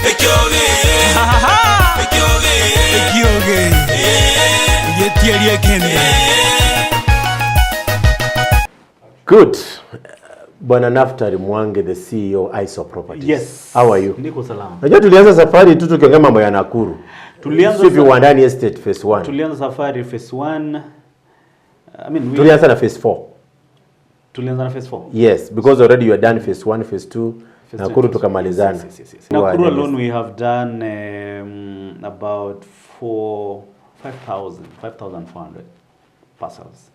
Ekioge. Ekioge. Ekioge. Yetialia Kenya. Good. Bwana Naftali Mwangi, the CEO of Hyssop Properties. Yes. How are you? Niko salama. Najua tulianza safari tu tukiongea mambo ya Nakuru. Tulianza Sisi Wandani Estate phase 1. Tulianza safari phase 1. Tulianza na phase 4. Tulianza na phase 4. Yes, because already you are done phase 1, phase 2. Nakuru tukamalizana. Yes. Nakuru alone we have done about 5,400 parcels.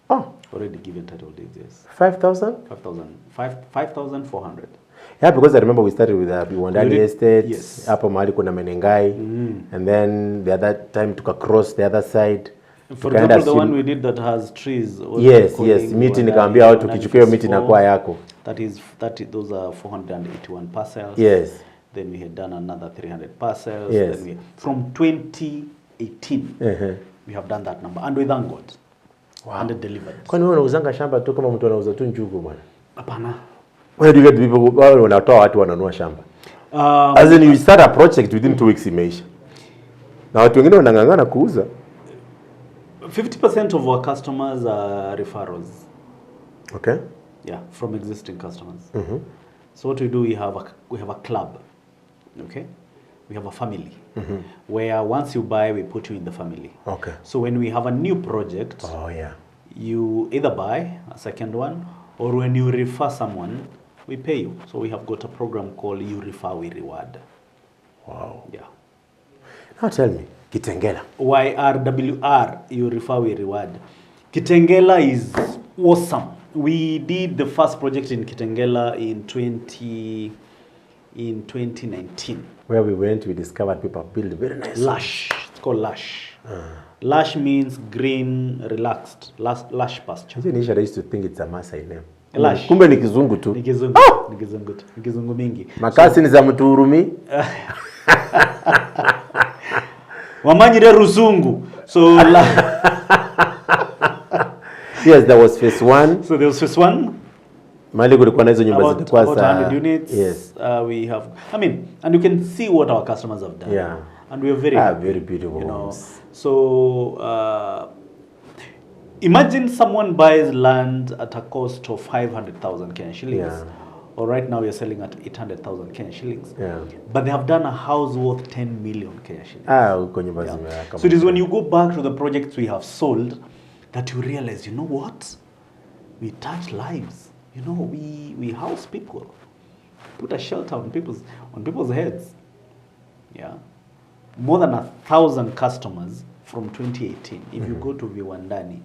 Oh, already given title deeds, yes. 5,000? 5,400. Yeah, because I remember we started with Wandani Estate. Yes. Hapo mahali kuna Menengai. And then the other time took across the other side. For example, the one we did that has trees. Yes. Miti nikaambia watu kichukua miti na kwa yako. Those are 481 parcels. Yes. Then we had done another 300 parcels. Yes. Then from 2018, we have done that number. And we thank God. Wow. And it delivered. Kwani wewe unauzanga shamba tu kama mtu anauza tu njugu bwana? Hapana. Where do you get people wanatoa watu wananunua shamba? As in you start a project within 2 weeks imeisha. Na watu wengine wanangangana kuuza. 50% of our customers are referrals. Okay. Yeah, from existing customers. So what we do, we have a club. Okay? We have a family. Where once you buy, we put you in the family. Okay. So when we have a new project, you either buy a second one, or when you refer someone, we pay you. So we have got a program called You Refer, We Reward. Wow. Yeah. Now tell me, Kitengela. YRWR, You Refer, We Reward. Kitengela is awesome. We did the first project in Kitengela in 2019. Where we went, we discovered people build very nice. Lush. It's called Lush. Lush means green, relaxed. Lush pasture. I used to think it's a Maasai name. Lush. Kumbe ni kizungu tu. Ni kizungu mingi. Makasi ni za Mturumi. Wamanyire Rusungu. So yes, there was phase 1. So there was phase 1. Mali kulikuwa na hizo nyumba zilikuwa about 100 units. Yes. We have, and you can see what our customers have done. Yeah. And we are very very beautiful. You know. So imagine someone buys land at a cost of 500,000 Kenyan shillings. Yeah. Or right now we are selling at 800,000 Kenyan shillings. Yeah. But they have done a house worth 10 million Kenyan shillings. Uko nyumba zimeweka. So it is when you go back to the projects we have sold that you realize, you know what? We touch lives. You know, we house people. Put a shelter on people's heads. Yeah. More than 1,000 customers from 2018. If you go to Viwandani,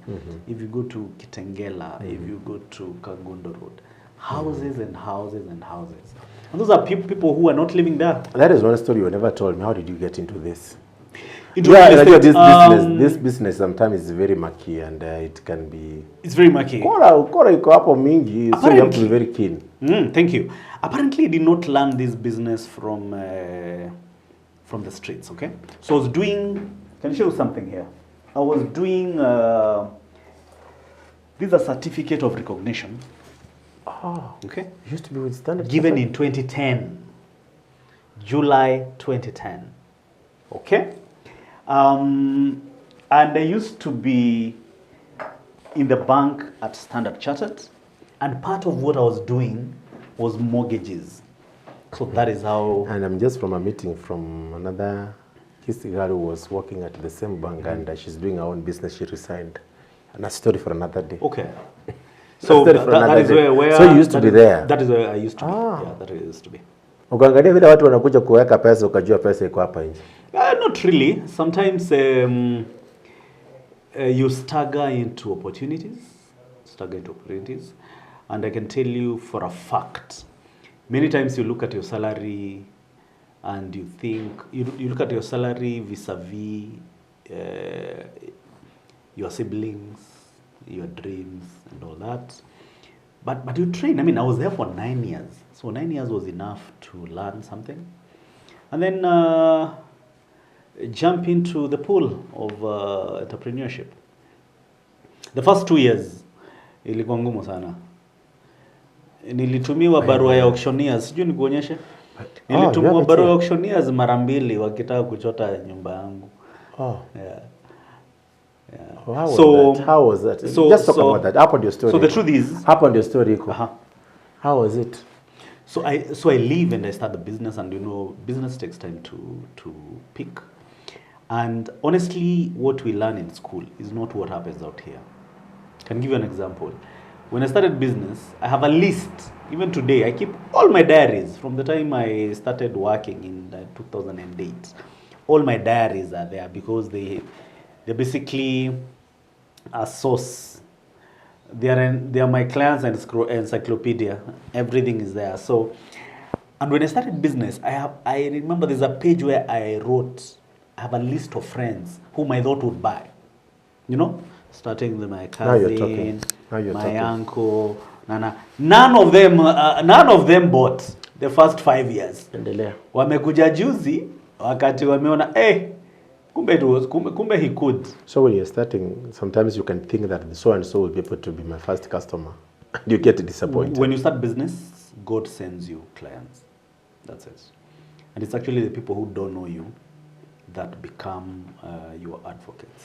if you go to Kitengela, if you go to Kangundo Road, houses and houses and houses. And those are people who are not living there. That is one story you never told me. How did you get into this? This business sometimes is very murky and it can be... It's very murky. Kora iko hapo mingi, so you have to be very keen. Thank you. Apparently, I did not learn this business from the streets, okay? So I was doing... Can I show you something here? I was doing... this is a certificate of recognition. Oh, okay. It used to be with Standard. Given in 2010. July 2010. Okay? And I used to be in the bank at Standard Chartered, and part of what I was doing was mortgages. So that is how... And I'm just from a meeting from another girl who was working at the same bank, and she's doing her own business. She resigned. And a story for another day. Okay. So that is where... So you used to be there? That is where I used to be. Yeah, that is used to be. Ukaangalia vile watu wanakuja kuweka pesa ukajua pesa iko hapa nje. Not really. Sometimes you stagger into opportunities. And I can tell you for a fact, many times you look at your salary and you think, you look at your salary vis-a-vis your siblings, your dreams and all that. But you train. I mean, I was there for 9 years. So 9 years was enough to learn something. And then jump into the pool of entrepreneurship. The first 2 years, ilikuwa ngumu sana. Nilitumiwa barua ya auctioneers. Sijui nikuonyeshe. Nilitumwa barua auctioneers mara mbili wakitaka kuchota nyumba yangu. Yeah. How was that? Just talk about that. How your story? So the truth is, your story. How was it? So I leave and I start the business, and business takes time to pick. And honestly, what we learn in school is not what happens out here. I can give you an example. When I started business, I have a list. Even today, I keep all my diaries from the time I started working in 2008. All my diaries are there because they're basically a source. They are my clients' encyclopedia. Everything is there. So, and when I started business, I remember there's a page where I wrote, I have a list of friends whom I thought would buy. Starting with my cousin, my uncle, Nana. None of them bought the first 5 years. Wamekuja juzi wakati wameona kumbe he could. So when you're starting, sometimes you can think that so and so will be able to be my first customer. You get disappointed. When you start business, God sends you clients. That's it. And it's actually the people who don't know you that become your advocates.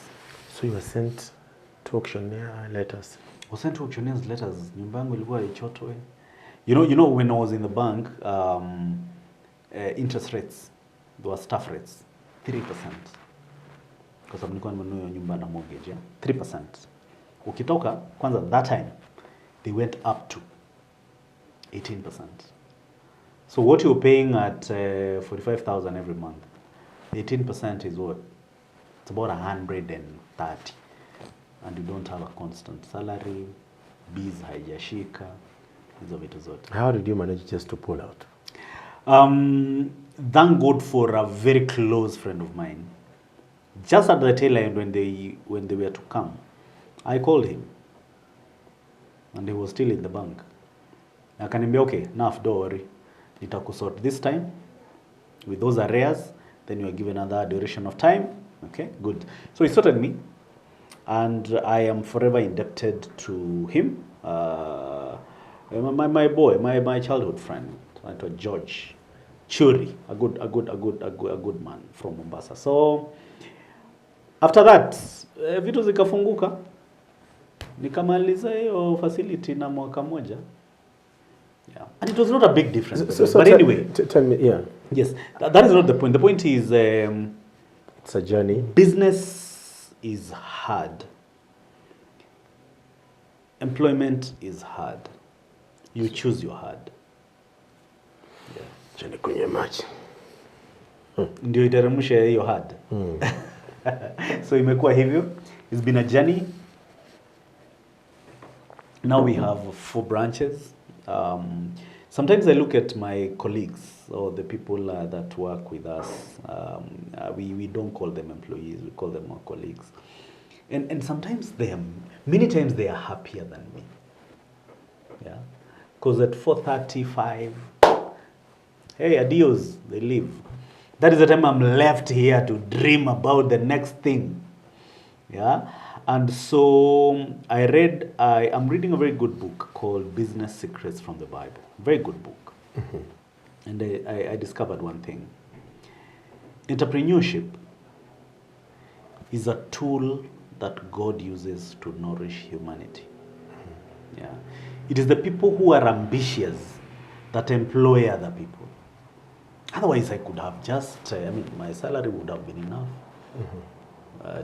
So you were sent to auctioneer letters? I was sent to auctioneer's letters. Nyumba yangu ilikuwa ichotwe. You know when I was in the bank, interest rates, there were staff rates, 3%. Kwa sababu nilikuwa nimenunua nyumba na mortgage, 3%. Ukitoka kwanza that time they went up to 18%. So what you're paying at 45,000 every month, 18% is what? It's about 130. And you don't have a constant salary, bills haijashika, hizo vitu zote. How did you manage just to pull out? Thank God for a very close friend of mine. Just at the tail end when they were to come, I called him. And he was still in the bank. Akaniambia, okay, Naf, don't worry. Nitakusort this time with those arrears, then you are given another duration of time. Okay, good. So he sorted me, and I am forever indebted to him. My boy, my childhood friend, George Churi, a good man from Mombasa. So after that, vitu zikafunguka, nikamaliza hiyo facility na mwaka moja. Yeah. And it was not a big difference. So but anyway. Tell me, yeah. Yes, that is not the point. The point is... it's a journey. Business is hard. Employment is hard. You choose your hard. Journey kwenye maji. Ndio iteremshe hiyo hard. So imekuwa hivyo. It's been a journey. Now we have 4 branches. Sometimes I look at my colleagues or the people that work with us. We don't call them employees, we call them our colleagues. And sometimes many times they are happier than me. Yeah, because at 4:35, hey, adios, they leave. That is the time I'm left here to dream about the next thing. Yeah. And so I'm reading a very good book called Business Secrets from the Bible. Very good book. Mm-hmm. And I discovered one thing. Entrepreneurship is a tool that God uses to nourish humanity. Mm-hmm. Yeah. It is the people who are ambitious that employ other people. Otherwise, I could have just, my salary would have been enough. Mm-hmm.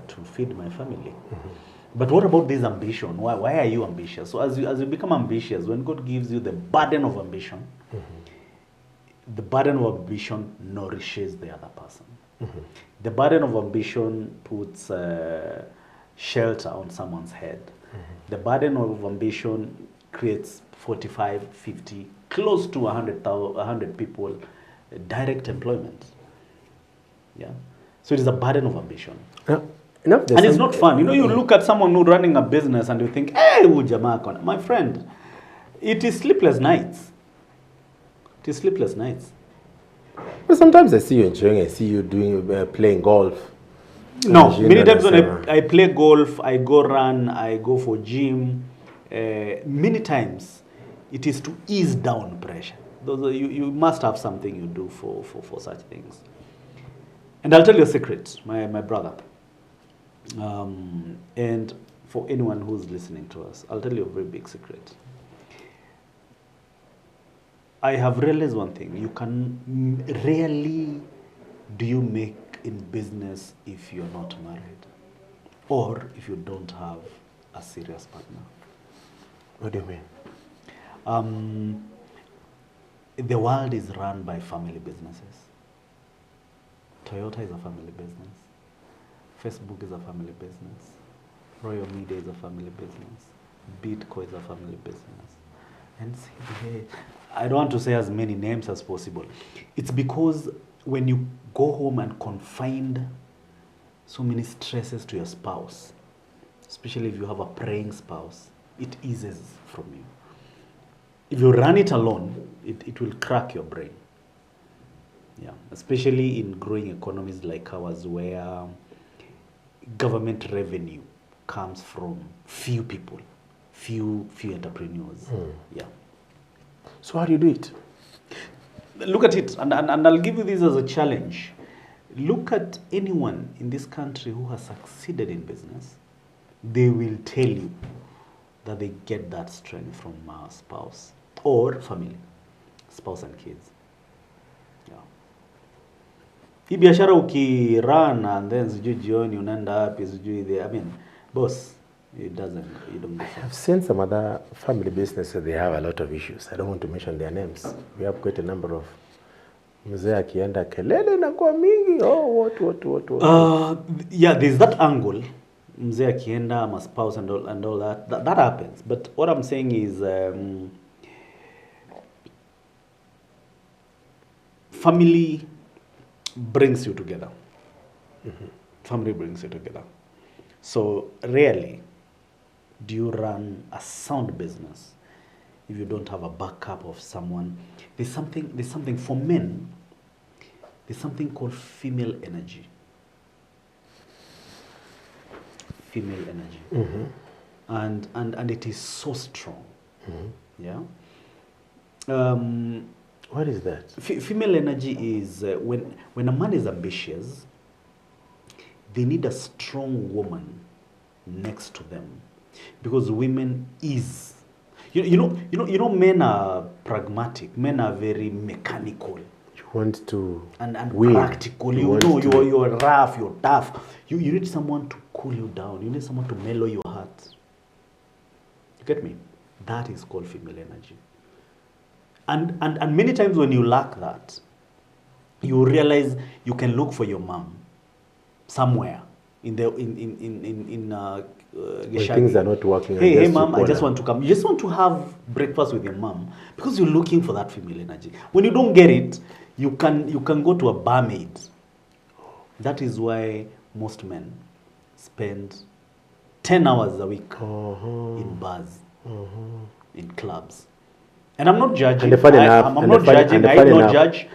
To feed my family. Mm-hmm. But what about this ambition? Why are you ambitious? So as you become ambitious, when God gives you the burden of ambition, mm-hmm. the burden of ambition nourishes the other person. Mm-hmm. The burden of ambition puts shelter on someone's head. Mm-hmm. The burden of ambition creates 45, 50, close to 100 people direct employment. Yeah. So it is a burden of ambition. And it's not fun. You look at someone who's running a business and you think, hey, Ujamaa, my friend, it is sleepless nights. It is sleepless nights. But sometimes I see you enjoying, I see you playing golf. No, many times when I play golf, I go run, I go for gym. Many times it is to ease down pressure. You must have something you do for such things. And I'll tell you a secret, my brother. And for anyone who's listening to us, I'll tell you a very big secret. I have realized one thing. You can rarely do you make in business if you're not married or if you don't have a serious partner. What do you mean? The world is run by family businesses. Toyota is a family business. Facebook is a family business. Royal Media is a family business. Bitcoin is a family business. And see, I don't want to say as many names as possible. It's because when you go home and confide so many stresses to your spouse, especially if you have a praying spouse, it eases from you. If you run it alone, it will crack your brain. Yeah, especially in growing economies like ours, where government revenue comes from few people, few entrepreneurs. Yeah. So how do you do it? Look at it, and I'll give you this as a challenge. Look at anyone in this country who has succeeded in business. They will tell you that they get that strength from a spouse or family, spouse and kids. Yeah. Hii biashara ukirun and then sijui jioni unaenda wapi sijui the, I mean, boss, it doesn't, you don't go far. I've seen some other family businesses, they have a lot of issues. I don't want to mention their names. We have quite a number of mzee akienda kelele na kwa mingi. Oh, what. Yeah, there's that angle. Mzee akienda, my spouse and all that. That happens. But what I'm saying is family brings you together. Family brings you together. So rarely do you run a sound business if you don't have a backup of someone. There's something for men. There's something called female energy. Female energy. And it is so strong. Yeah. What is that? Female energy is when a man is ambitious, they need a strong woman next to them, because women is, you know, men are pragmatic. Men are very mechanical. You want to and win. practical. You're rough. You're tough. You need someone to cool you down. You need someone to mellow your heart. You get me? That is called female energy. And many times when you lack that, you realize you can look for your mom somewhere in when things are not working. Hey mom, I just want to come. You just want to have breakfast with your mom because you're looking for that female energy. When you don't get it, you can go to a barmaid. That is why most men spend 10 hours a week in bars, in clubs. And I'm not judging. I'm not judging. I don't judge.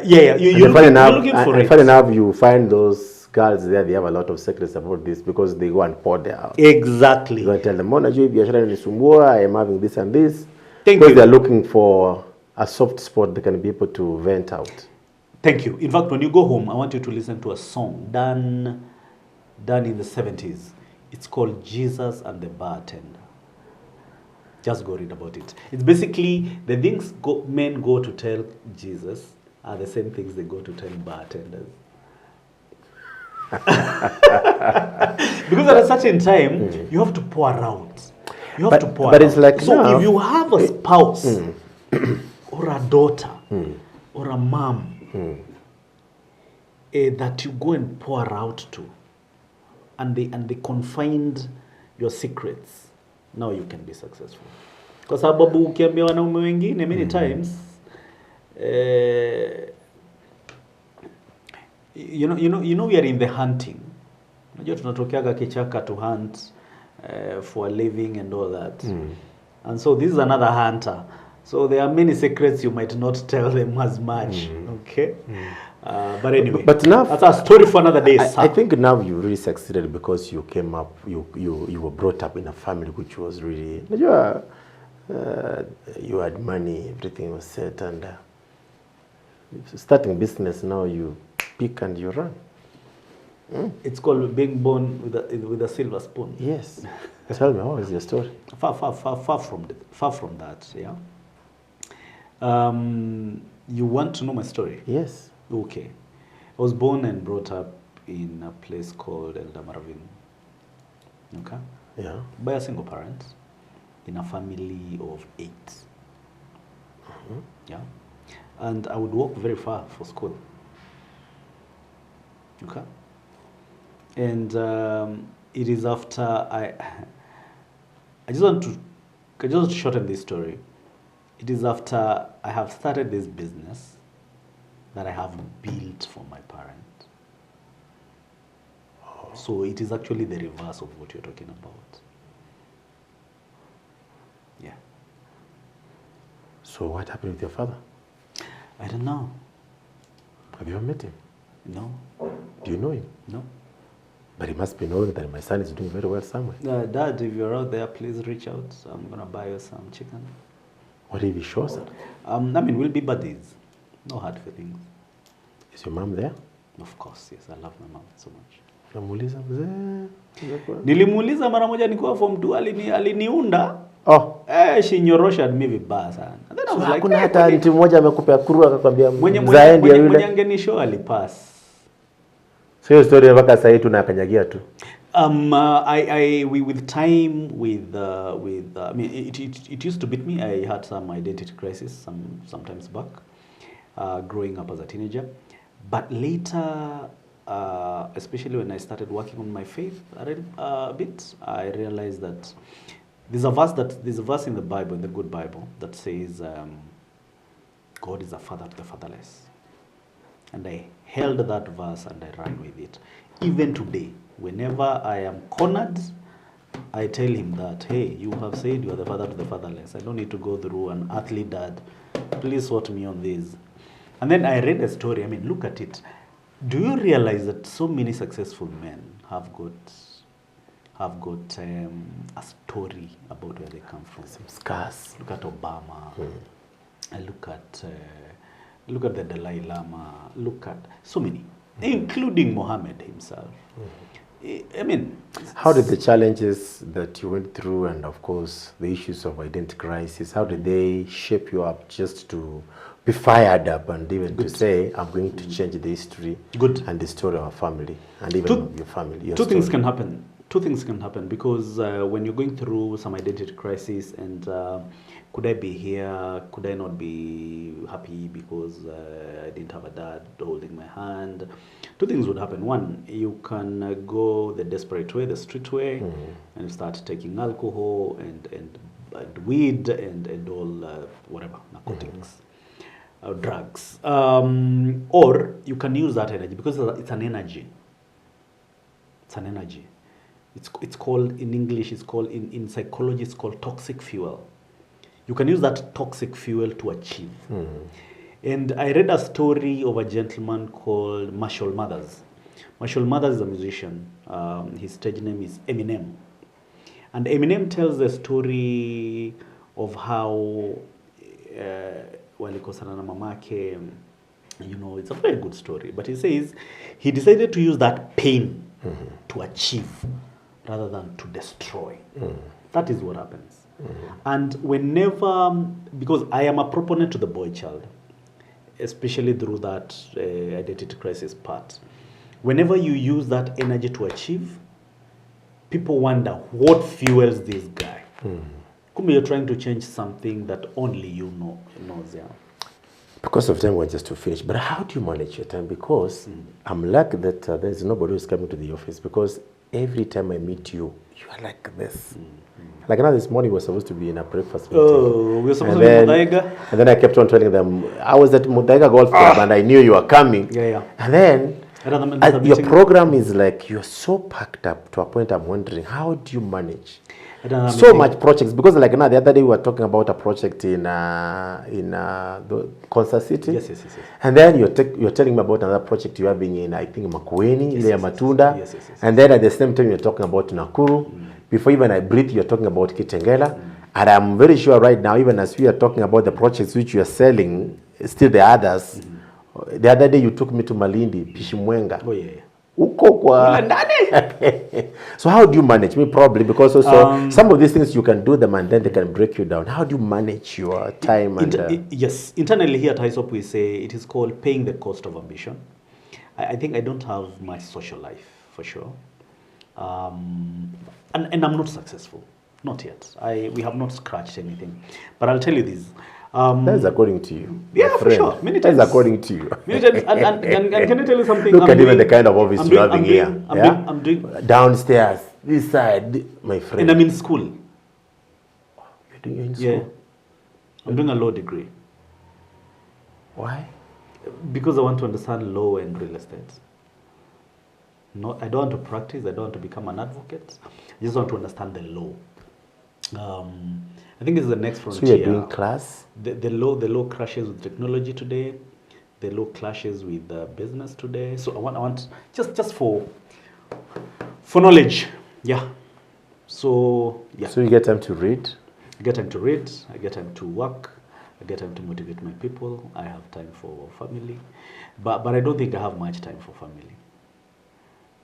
You're looking for it. Funny enough, you find those girls there, they have a lot of secrets about this because they go and pour their out. Exactly. You go and tell them, Mona, I am having this and this. Thank because you. they're looking for a soft spot they can be able to vent out. Thank you. In fact, when you go home, I want you to listen to a song done in the 70s. It's called Jesus and the Bartender. Just go read about it. It's basically the things men go to tell Jesus are the same things they go to tell bartenders. Because at a certain time, you have to pour out. You have to pour but out. It's like so now, if you have a spouse or a daughter or a mom that you go and pour out to, and they confide your secrets, now you can be successful. Kwa sababu ukiambia wanaume wengine many times you know we are in the hunting. Unajua tunatokeaga kichaka to hunt for a living and all that. And so this is another hunter. So there are many secrets you might not tell them as much. Okay? But anyway, but now, that's a story for another day. I think now you really succeeded because you came up, you were brought up in a family which was really, You had money, everything was set, and starting business now, you pick and you run. It's called being born with a silver spoon. Yes. Tell me, what is your story? Far from that. Yeah. You want to know my story? Yes. Okay. I was born and brought up in a place called Eldamaravin. Okay. Yeah. By a single parent, in a family of 8. Yeah. And I would walk very far for school. Okay. And it is after I just want to shorten this story. It is after I have started this business that I have built for my parent. So it is actually the reverse of what you're talking about. Yeah. So what happened with your father? I don't know. Have you ever met him? No. Do you know him? No. But he must be knowing that my son is doing very well somewhere. Dad, if you're out there, please reach out. I'm going to buy you some chicken. What if he shows up? I mean, we'll be buddies. No hard feelings. Is your mom there? Of course, yes. I love my mom so much. Namuuliza mzee. Nilimuuliza mara moja nikuwa form 2 aliniunda. Oh. She nyorosha mi vibaya sana. And then I was like, kuna hata mtu mmoja amekupea kuru akakwambia mwenye angenishow alipass. So hiyo story mpaka sasa hivi tunakanyagia tu. With time, I mean, it used to beat me. I had some identity crisis sometimes back, growing up as a teenager. But later, especially when I started working on my faith a bit, I realized that there's a verse in the Bible, in the good Bible, that says, God is a father to the fatherless. And I held that verse and I ran with it. Even today, whenever I am cornered, I tell him that, hey, you have said you are the father to the fatherless. I don't need to go through an earthly dad. Please sort me on this. And then I read a story. I mean, look at it. Do you realize that so many successful men have got a story about where they come from? Some scars. Look at Obama. I look at the Dalai Lama. Look at so many, including Mohammed himself. I mean, how did the challenges that you went through, and of course the issues of identity crisis, how did they shape you up just to be fired up and even to say, I'm going to change the history and the story of our family and even of your family? Two things can happen. Two things can happen because when you're going through some identity crisis and could I be here? Could I not be happy because I didn't have a dad holding my hand? Two things would happen. One, you can go the desperate way, the street way, and you start taking alcohol and weed and all whatever, narcotics, drugs. Or you can use that energy because it's an energy. It's an energy. It's called, in English, it's called, in psychology, it's called toxic fuel. You can use that toxic fuel to achieve. And I read a story of a gentleman called Marshall Mathers. Marshall Mathers is a musician. His stage name is Eminem. And Eminem tells the story of how walikosana na mamake, you know, it's a very good story. But he says he decided to use that pain to achieve rather than to destroy. That is what happens. And whenever, because I am a proponent to the boy child, especially through that identity crisis part, whenever you use that energy to achieve, people wonder what fuels this guy. Come, you're trying to change something that only you knows. Yeah. Because of time, we're just to finish. But how do you manage your time? Because I'm lucky that there's nobody who's coming to the office. Because every time I meet you, you are like this. Like now this morning, we were supposed to be in a breakfast meeting. Oh, we were supposed to be in Mudaiga. And then I kept on telling them, I was at Mudaiga Golf Club and I knew you were coming. Yeah. And then your program is like, you're so packed up to a point I'm wondering, how do you manage so much projects? Because like now the other day we were talking about a project in the Concert City. Yes. And then you're telling me about another project you're having in, I think, Makueni, yes, Matunda. Yes. And then at the same time you're talking about Nakuru. Before even I breathe, you're talking about Kitengela. And I'm very sure right now, even as we are talking about the projects which you are selling, still the others. The other day you took me to Malindi, Pishimwenga. Oh yeah. Uko kwa. So how do you manage? Me probably because also some of these things you can do them and then they can break you down. How do you manage your time yes, internally here at Hyssop we say it is called paying the cost of ambition. I think I don't have much social life for sure, and I'm not successful, not yet. We have not scratched anything, but I'll tell you this. That's according to you. Yeah, for sure. Many times. That's according to you. Many times. And can I tell you something? Look at even the kind of office you're having here. I'm doing downstairs, this side, my friend. And I'm in school. You're doing in school? Yeah. I'm doing a law degree. Why? Because I want to understand law and real estate. No, I don't want to practice. I don't want to become an advocate. I just want to understand the law. I think it's the next frontier. So you're doing class? The law clashes with technology today. The law clashes with business today. So I want just for knowledge. Yeah. So yeah. So you get time to read? I get time to read. I get time to work. I get time to motivate my people. I have time for family. But I don't think I have much time for family.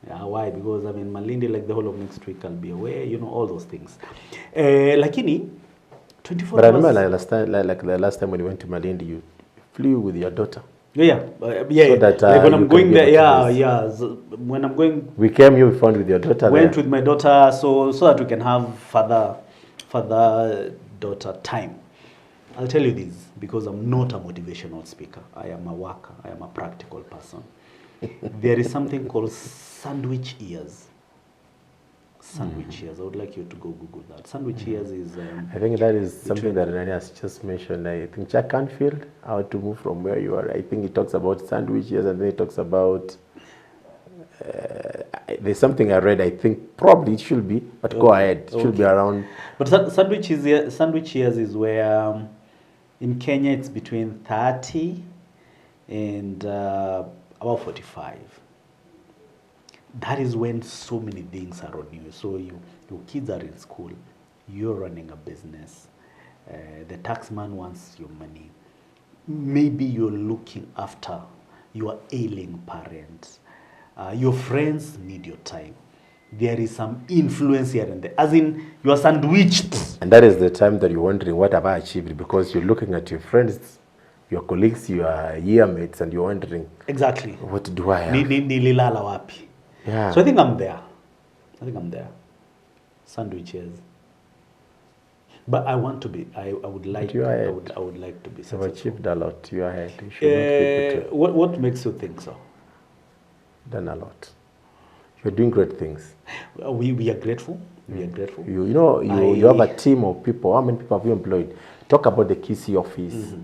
Yeah, why? Because I'm in Malindi like the whole of next week. I'll be away. You know, all those things. Lakini, 24 But I hours. remember like the last time when you went to Malindi, you flew with your daughter. Yeah. So that, like when I'm going there, yeah. When I'm going, We came, you found with your daughter. Went with my daughter, so that we can have father-daughter time. I'll tell you this because I'm not a motivational speaker. I am a worker. I am a practical person. There is something called sandwich ears. Sandwich ears. I would like you to go Google that. Sandwich ears is... I think that is something that Nani has just mentioned. I think Jack Canfield, how to move from where you are. I think he talks about sandwich ears and then he talks about... there's something I read, I think probably it should be, but go ahead. It should be around... But sandwich ears is where in Kenya it's between 30 and about 45. That is when so many things are on you. So your kids are in school, you're running a business, the taxman wants your money. Maybe you're looking after your ailing parents. Your friends need your time. There is some influence here and there. As in, you are sandwiched. And that is the time that you're wondering, what have I achieved? Because you're looking at your friends, your colleagues, your year mates, and you're wondering, exactly, what do I have? Nililala wapi? Yeah. So I think I'm there. Sandwiches. But I want to be. I would like to be successful. You've achieved a lot. You are ahead. You should not be what makes you think so? Done a lot. You're doing great things. We are grateful. We are grateful. You have a team of people. How many people have you employed? Talk about the Kisii office.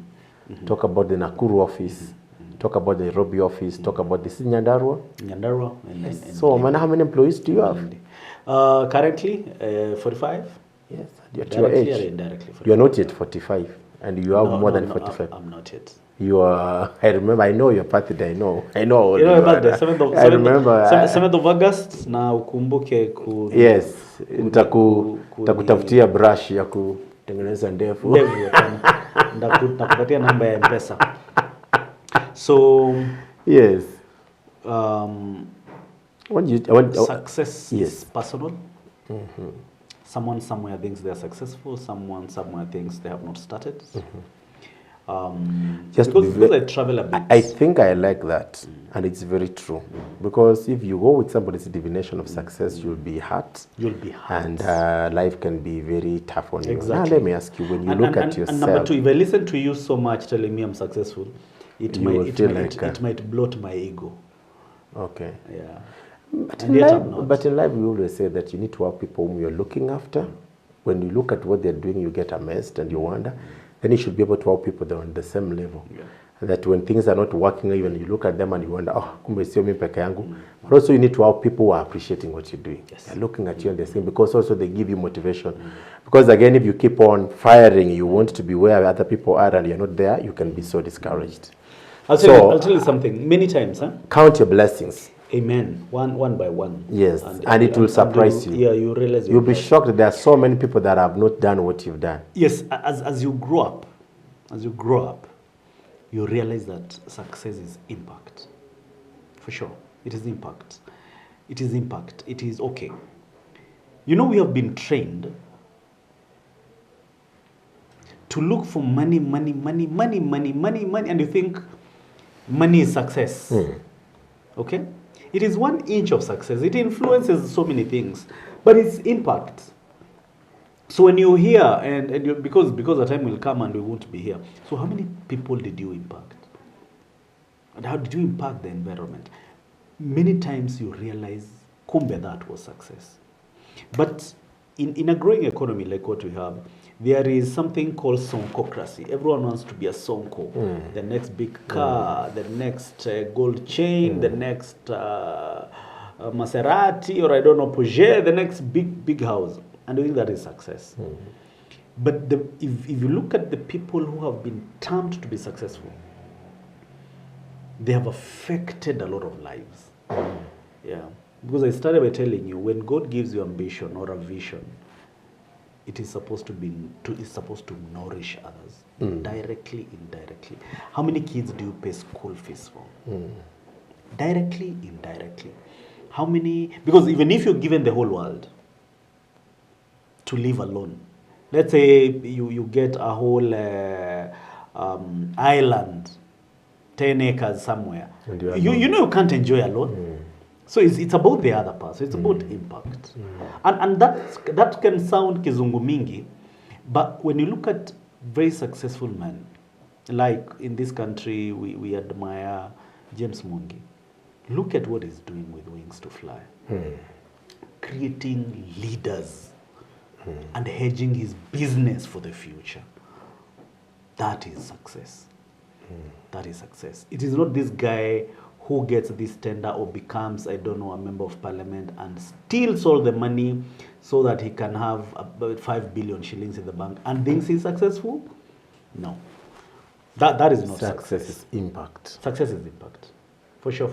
Talk about the Nakuru office. Talk about the Nairobi office. Talk about the Nyandarua. And so, how many employees do you have? Currently, 45. Yes, at your age. You are not yet 45, and you have more than 45. I'm not yet. You are. I remember. I know your birthday. I know. You know about the 7th of. I remember. 7th of August. Na ukumbuke ku. Yes. Nitakutafutia brush ya kutengeneza ndevu. Ndakupatia namba ya M-Pesa. So. Yes. Success is personal. Someone somewhere thinks they are successful. Someone somewhere thinks they have not started. Just because I travel a bit. I think I like that, and it's very true. Because if you go with somebody's definition of success, you'll be hurt. And life can be very tough on you. Exactly. Now let me ask you, when you look at yourself. And number two, if I listen to you so much telling me I'm successful, it might bloat my ego. Okay. Yeah. But in life, we always say that you need to have people whom you're looking after. When you look at what they're doing, you get amazed and you wonder. Then you should be able to have people that are on the same level. Yeah. That when things are not working, even you look at them and you wonder, oh, kumbe sio mimi peke yangu. But also you need to have people who are appreciating what you're doing. Yes. They're looking at you and they're saying, because also they give you motivation. Because again, if you keep on firing, you want to be where other people are and you're not there, you can be so discouraged. I'll tell you something. Many times, count your blessings. Amen. One by one. Yes, and it will surprise you. Yeah, you realize You'll be shocked that there are so many people that have not done what you've done. Yes, as you grow up, you realize that success is impact. For sure, it is impact. It is impact. It is okay. You know, we have been trained to look for money, and you think money is success. Okay? It is 1 inch of success. It influences so many things, but it's impact. So when you're here, and you, because the time will come and we won't be here. So how many people did you impact? And how did you impact the environment? Many times you realize, kumbe, that was success. But in a growing economy like what we have, there is something called sonkocracy. Everyone wants to be a sonko. The next big car, the next gold chain, the next Maserati, or I don't know, Porsche, the next big house. And I think that is success. But if you look at the people who have been termed to be successful, they have affected a lot of lives. Yeah. Because I started by telling you, when God gives you ambition or a vision, it is supposed to nourish others, directly, indirectly. How many kids do you pay school fees for? Directly, indirectly. How many? Because even if you're given the whole world to live alone, let's say you get a whole island, 10 acres somewhere, you know you can't enjoy alone. So it's about the other person. It's about impact. And that can sound kizungu mingi, but when you look at very successful men, like in this country, we admire James Mwangi. Look at what he's doing with Wings to Fly. Creating leaders and hedging his business for the future. That is success. That is success. It is not this guy who gets this tender or becomes, I don't know, a member of parliament and steals all the money so that he can have about 5 billion shillings in the bank and thinks he's successful. No. That is not success. Success is impact. Success is impact. For sure.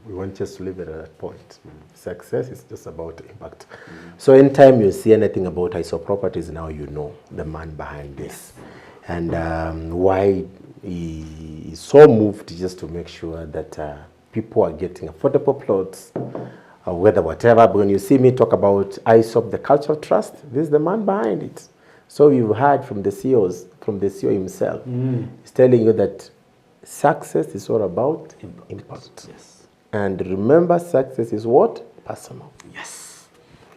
We want just to leave it at that point. Success is just about impact. So anytime you see anything about Hyssop Properties, now you know the man behind this. And why he is so moved just to make sure that people are getting affordable plots, whether whatever. But when you see me talk about Hyssop, the cultural trust, this is the man behind it. So you've heard from the CEO himself. He's telling you that success is all about impact. Yes. And remember, success is what? Personal. Yes.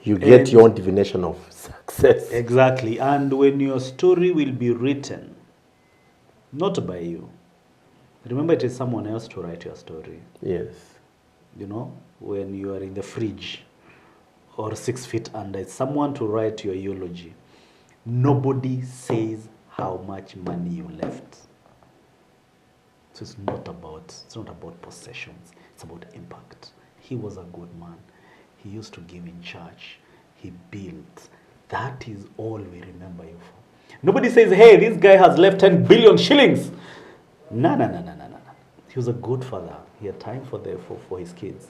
You get your own definition of success. Exactly. And when your story will be written, not by you, remember it is someone else to write your story. Yes. You know, when you are in the fridge or 6 feet under, it's someone to write your eulogy. Nobody says how much money you left. So it's not about possessions. It's about impact. He was a good man. He used to give in church. He built. That is all we remember you for. Nobody says, hey, this guy has left 10 billion shillings. No. He was a good father. He had time for his kids.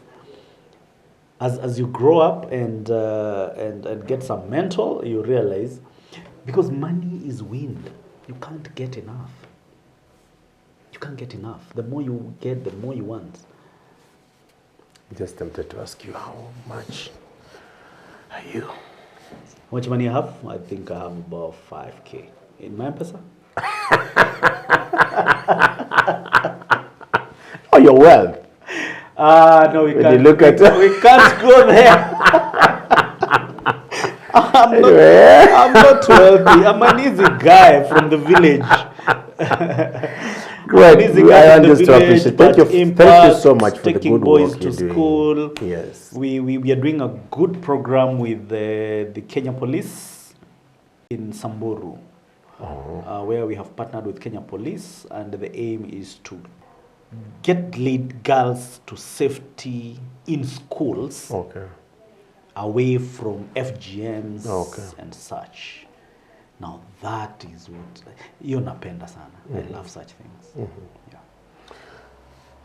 As you grow up and get some mentor, you realize, because money is wind. You can't get enough. You can't get enough. The more you get, the more you want. I'm just tempted to ask you, how much are you? How much money I have? I think I have about 5K. In my M-Pesa? Oh, you're well. No, we When can't. you look at We can't go there. I'm not wealthy. I'm an easy guy from the village. Great. I understand. Thank you so much for the good boys work to you're school. doing. Yes. We are doing a good program with the Kenya Police in Samburu, where we have partnered with Kenya Police, and the aim is to get lead girls to safety in schools, away from FGMs and such. Now that is what you napenda sana. I love such things. Yeah.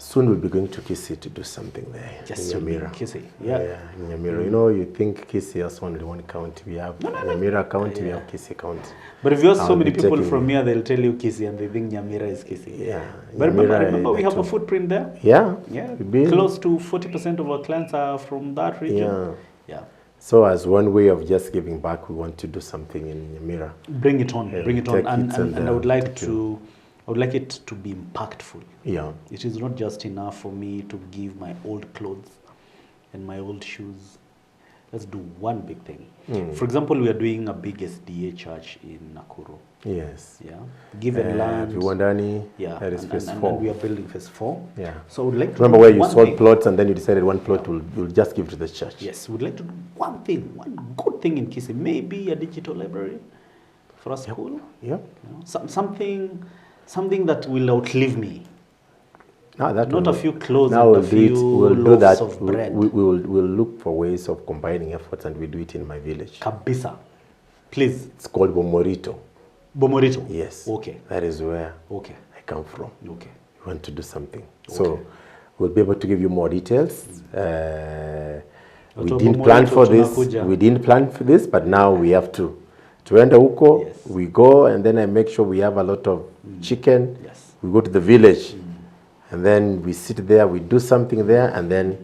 Soon we'll be going to Kisii to do something there. Yes, in Nyamira. Kisii. Yeah. In Nyamira. You know, you think Kisii has only one county. We have Nyamira County, we have Kisii County. But if you ask so I'll many be people taking from here, they'll tell you Kisii and they think Nyamira is Kisii. Yeah. But Nyamira, remember we have a footprint there. Yeah. Yeah. We've been. Close to 40% of our clients are from that region. Yeah. Yeah. So as one way of just giving back, we want to do something in Nyamira. Bring it on, bring it on. And I would like take it. I would like it to be impactful. Yeah. It is not just enough for me to give my old clothes and my old shoes. Let's do one big thing. For example, we are doing a big SDA church in Nakuru. Yes. Yeah. Given land. Viwandani. Yeah. That is phase 4. And we are building phase 4. Yeah. So I would like to Remember do where you one sold thing. plots and then you decided one plot will just give to the church. Yes, we'd like to do one thing, one good thing in Kisii. Maybe a digital library for a school. Yeah. You know, something that will outlive me. Not a few clothes now and a few we'll do loaves that. of bread. We'll look for ways of combining efforts and we do it in my village. Kabisa. Please. It's called Bomorito. Bomorito? Yes. Okay. That is where Okay. I come from. Okay. We want to do something. Okay. So we'll be able to give you more details. We Watu wa didn't plan Bomorito for this. tunakuja. We didn't plan for this, but now we have to. Tuenda huko, Yes. we go, and then I make sure we have a lot of chicken. Yes. We go to the village, and then we sit there, we do something there, and then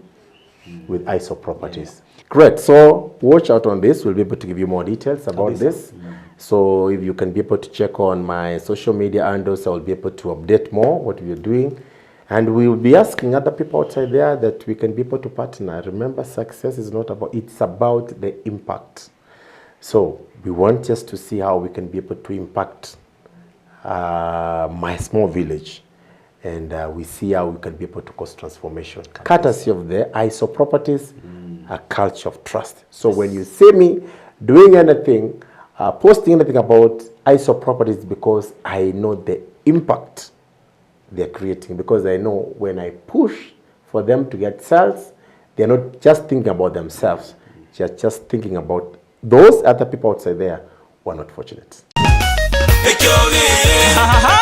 with Hyssop Properties. Great. So watch out on this. We'll be able to give you more details about this. So if you can be able to check on my social media handles, I will be able to update more what we are doing. And we will be asking other people outside there that we can be able to partner. Remember, success is not about, it's about the impact. So we want just to see how we can be able to impact my small village. And we see how we can be able to cause transformation. Courtesy of the Hyssop Properties, a culture of trust. So when you see me doing anything, posting anything about Hyssop Properties, because I know the impact they're creating, because I know when I push for them to get sales, they're not just thinking about themselves, they're just thinking about those other people outside there who are not fortunate. Ekioge.